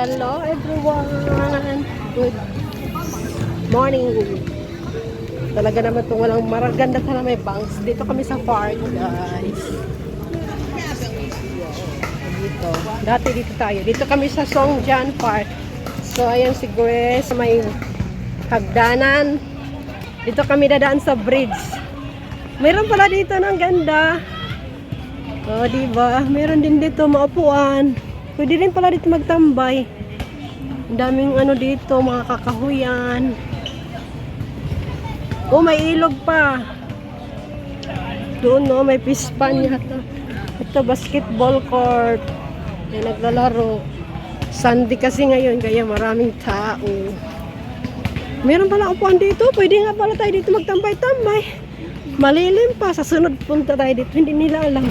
Hello everyone! Good morning! Talaga naman itong walang maraganda na may banks. Dito kami sa park, guys. Dito. Dati dito tayo. Dito kami sa Songjian Park. So, ayan si Grace. May hagdanan. Dito kami dadaan sa bridge. Mayroon pala dito ng ganda. O, diba? Mayroon din dito maupuan. Pwede rin pala dito magtambay. Ang daming ano dito, mga kakahuyan. Oh, may ilog pa. Doon, no, may pispan yata. Ito, basketball court. May naglalaro. Sunday kasi ngayon, kaya maraming tao. Meron pala upuan dito. Pwede nga pala tayo dito magtambay-tambay. Malilim pa. Sa sunod punta tayo dito. Hindi nila alam.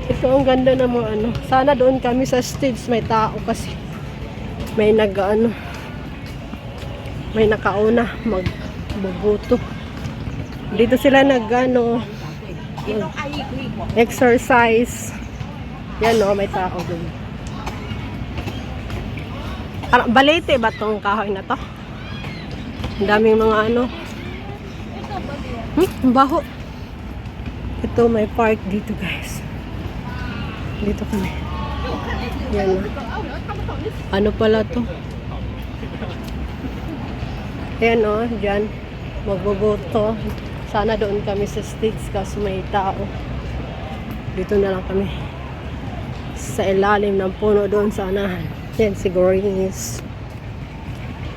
Ito ang ganda ng mga ano. Sana doon kami sa stage may tao kasi may may nakauna magbubuto. Dito sila exercise. Yan o, may tao doon. Balete ba tong kahoy na to? Ang daming mga ang baho. Ito may park dito, guys. Dito kami. Yan. Ano pala to? Ayan o, dyan. Magboboto. Sana doon kami sa stage kasi may tao. Dito na lang kami. Sa ilalim ng puno doon sa anahan. Yan, si Grace.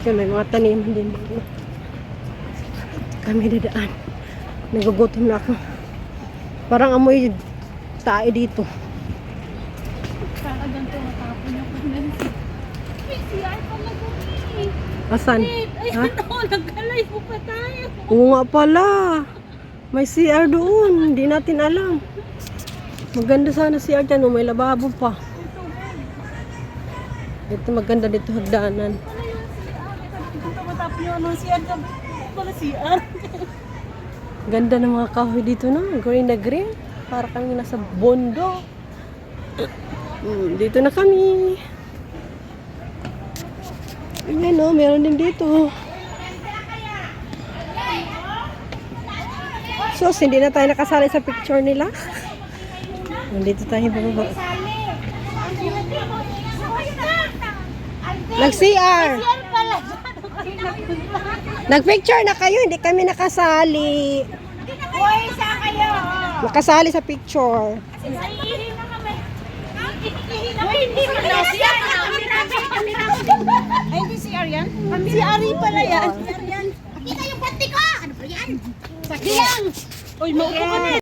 Yan, may mga tanim din dito. Kami dadaan. Nagugutom na ako. Parang amoy tae dito. Asan? Ha? Nagkalay mo pa tayo. Oo nga pala. May CR doon. Hindi natin alam. Maganda sana CR dyan. May lababo pa. Ito maganda dito hagdanan. Ganda ng mga kahoy dito na. Green na green. Para kami nasa bondo. Dito na kami. Ayan o, meron din dito. So, hindi na tayo nakasali sa picture nila. Nandito tayo bababa. Nag-CR! Nag-picture na kayo, hindi kami nakasali. Uy, saan kayo? Nakasali sa picture. Hindi mo na siya. Ay, hindi si Arian? Si Ari pala yan. Kita yung pati ko! Ano ba yan? Sakiyang! Uy, maupo kami!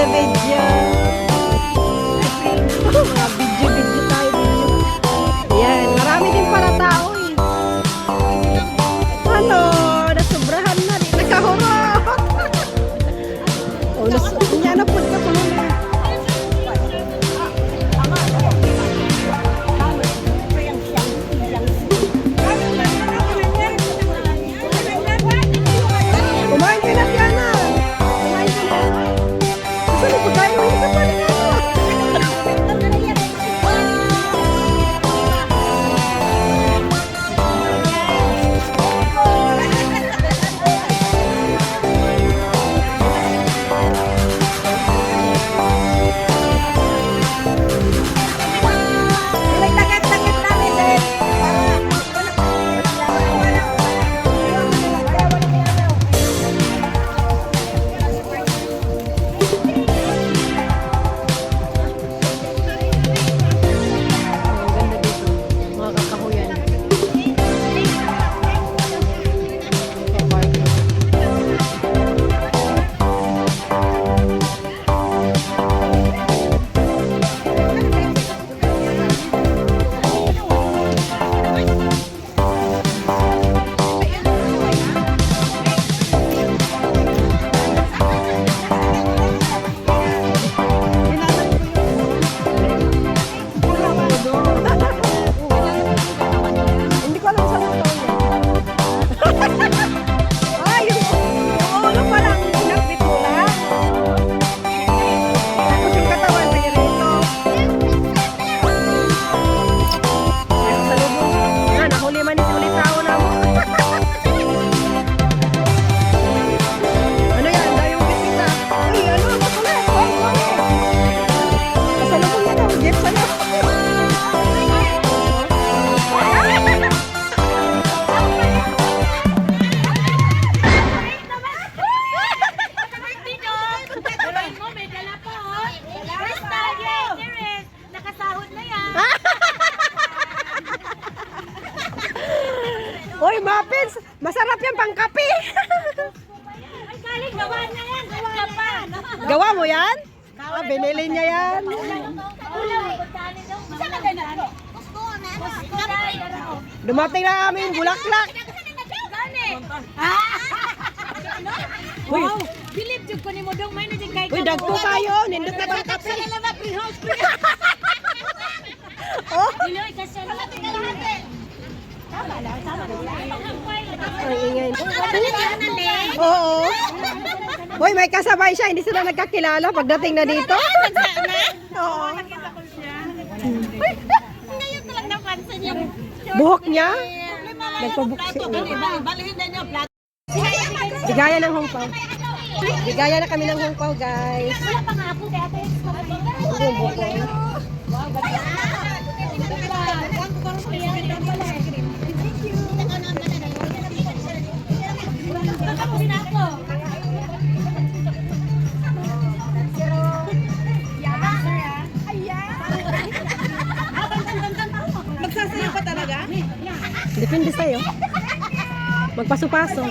video. Mga video tayo, video. Ayan, marami din pala tao eh. Ano, nasubrahan na rin. Nagkahurot. Oh, niya na po ka tuloy. Kumain ka na, Tiana. Kumain ka na. Gusto niyo pagkain mo yung kapatid ko. Ang ganda dito. Mga kakahuyan. Hindi ko alam saan ito yan. Ay, yung ulo pa lang pinakbit mo lang. Tapos yung katawan pa niya rito. Yan, sa lubong. Yan, nahuli man ito ulit tao na mo. Ano yan? Daw yung bitbita. Ay, ano? Patuloy. Sa lubong yan daw. Jeep sa lubong. Nakasahod na yan. Uy, muffins! Masarap yan pang kape! Ay, galing, gawa na yan. Gawa pa. Gawa mo yan? Ah, binili niya yan. Dumating na kami yung bulaklak. Uy, Wow, bilib jud ko nimo dong may na jud kay. uy, dagko tayo. Nindot na bang kape. na pre-house. Oh, Diloy kasi na kalahati. Tama lang. ang ingay. Oo. Uy, may kasabay siya. Hindi sila nagkakilala pagdating na dito. Oo. Ngayon ko lang napansin yung Buhok niya. Nagpabuksi. balihin na niyo plat. Bigaya ng hongpaw. Bigaya na kami ng hongpaw, guys. Wala pa nga po kaya ate. Yung buhok na yun. Magsasayaw pa talaga? Depende sa'yo. Magpaso-paso.